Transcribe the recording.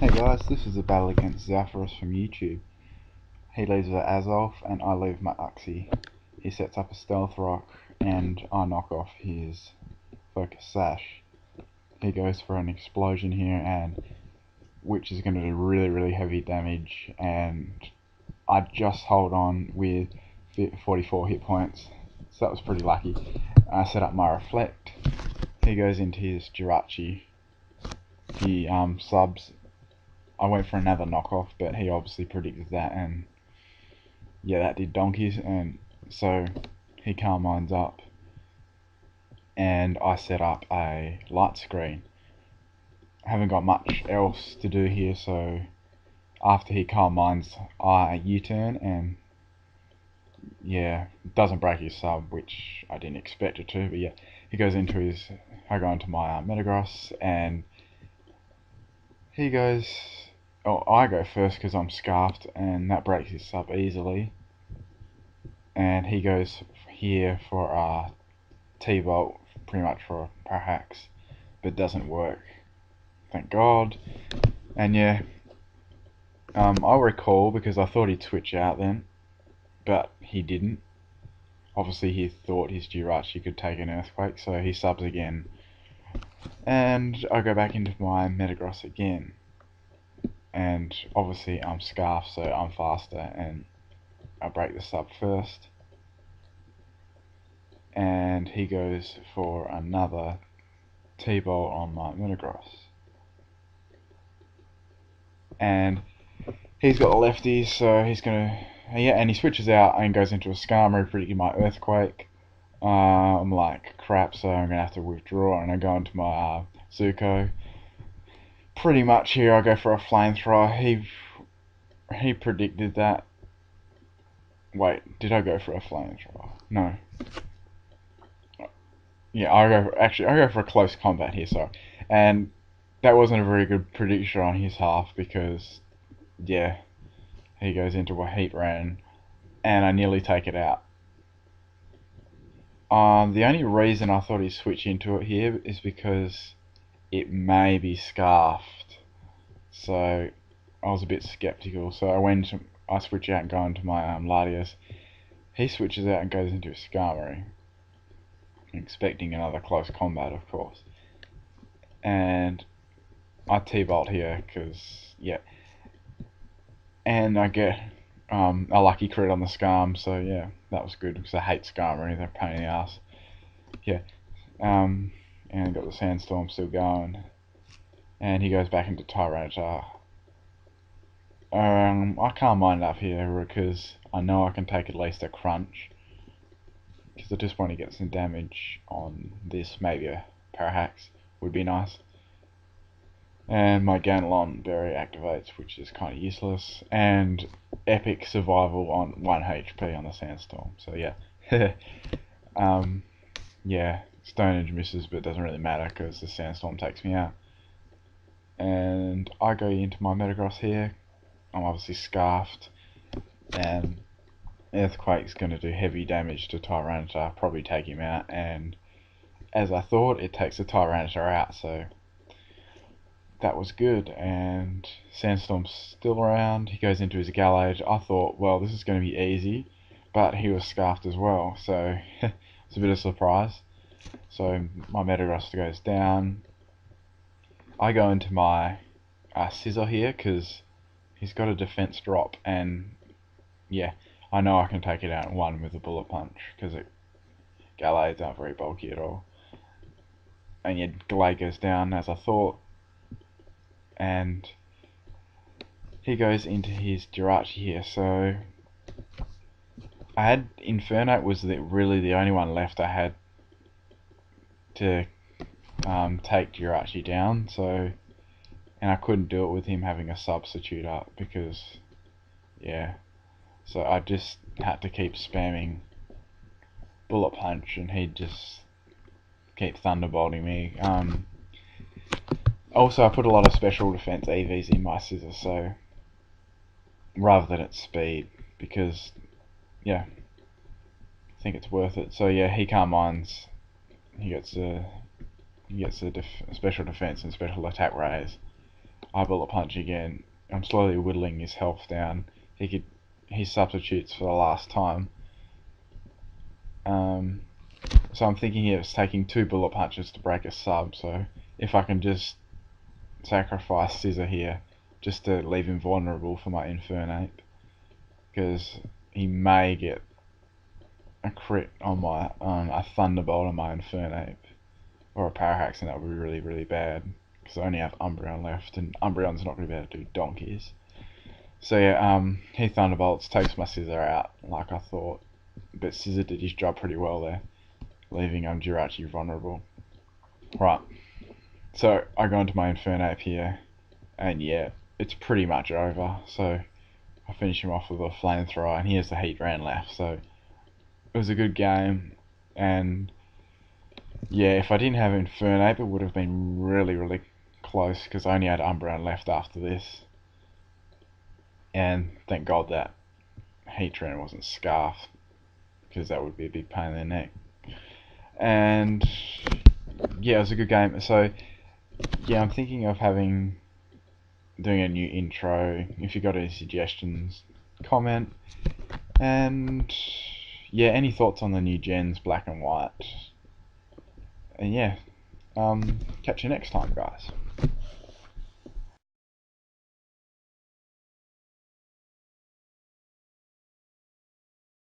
Hey guys, this is a battle against ZAPHOROUS from YouTube. He leaves with Azov and I leave my Uxie. He sets up a stealth rock and I knock off his focus sash. He goes for an explosion here, and which is going to do really heavy damage, and I just hold on with 44 hit points, so that was pretty lucky. I set up my reflect. He goes into his Jirachi. He subs. I went for another knockoff, but he obviously predicted that, and yeah, that did donkeys, and so he calm minds up, and I set up a light screen. I haven't got much else to do here, so after he calm minds, I U-turn, and yeah, it doesn't break his sub, which I didn't expect it to, but yeah, he goes into his, I go into my Metagross, and he goes, oh, I go first because I'm scarfed, and that breaks his sub easily. And he goes here for a T-Bolt, pretty much for a Parahax, but doesn't work. Thank God. And yeah, I recall because I thought he'd switch out then, but he didn't. Obviously he thought his Jirachi could take an Earthquake, so he subs again. And I go back into my Metagross again. And obviously I'm scarfed, so I'm faster, and I break the sub first. And he goes for another T-Bolt on my Metagross. And he's got lefties, so he's gonna, yeah, and he switches out and goes into a Skarmory, predicting my Earthquake. I'm like, crap, so I'm gonna have to withdraw, and I go into my Zuko. Pretty much here I go for a Flamethrower. He predicted that. Wait, did I go for a Flamethrower? No. Yeah, I go for a close combat here, sorry. And that wasn't a very good prediction on his half, because yeah, he goes into a Heat Ran, and I nearly take it out. The only reason I thought he'd switch into it here is because it may be scarfed, so I was a bit skeptical. So I switch out and go into my Latias. He switches out and goes into a Skarmory, expecting another close combat, of course. And I T-Bolt here because yeah, and I get a lucky crit on the Skarm, so yeah, that was good because I hate Skarmory, they're a pain in the ass. Yeah, and got the Sandstorm still going, and he goes back into Tyranitar. I can't mind up here because I know I can take at least a crunch, because I just want to get some damage on this. Maybe a Parahax would be nice. And my Ganlon Berry activates, which is kind of useless, and epic survival on 1 HP on the Sandstorm, so yeah. Yeah, Stone Edge misses, but it doesn't really matter because the Sandstorm takes me out. And I go into my Metagross here. I'm obviously scarfed, and Earthquake's going to do heavy damage to Tyranitar, probably take him out, and as I thought, it takes the Tyranitar out, so that was good. And Sandstorm's still around. He goes into his Gallade. I thought, well, this is going to be easy, but he was scarfed as well, so it's a bit of a surprise. So my Metagross goes down. I go into my Scizor here because he's got a defense drop, and yeah, I know I can take it out in one with a Bullet Punch because Gallades aren't very bulky at all. And yeah, Gallade goes down as I thought, and he goes into his Jirachi here. So I had Infernape was really the only one left I had to take Jirachi down. So, and I couldn't do it with him having a substitute up because yeah. So I just had to keep spamming Bullet Punch, and he'd just keep Thunderbolting me. Also, I put a lot of special defense EVs in my Scizor, so rather than its speed, because yeah, I think it's worth it. So yeah, he calm minds. He gets a special defense and special attack raise. I bullet punch again. I'm slowly whittling his health down. He substitutes for the last time. So I'm thinking it's taking 2 bullet punches to break a sub, so if I can just sacrifice Scissor here, just to leave him vulnerable for my Infernape, because he may get a crit on a Thunderbolt on my Infernape, or a Parahax, and that would be really, really bad, because I only have Umbreon left, and Umbreon's not going to be able to do donkeys. So yeah, he Thunderbolts, takes my Scissor out, like I thought, but Scissor did his job pretty well there, leaving Jirachi vulnerable. Right, so I go into my Infernape here, and yeah, it's pretty much over, so I finish him off with a Flamethrower, and he has the Heat Ran left, so it was a good game, and yeah, if I didn't have Infernape, it would have been really, really close, because I only had Umbreon left after this, and thank God that Heatran wasn't Scarf, because that would be a big pain in the neck. And yeah, it was a good game. So yeah, I'm thinking of doing a new intro. If you got any suggestions, comment. And yeah, any thoughts on the new gens, Black and White? And yeah, catch you next time, guys.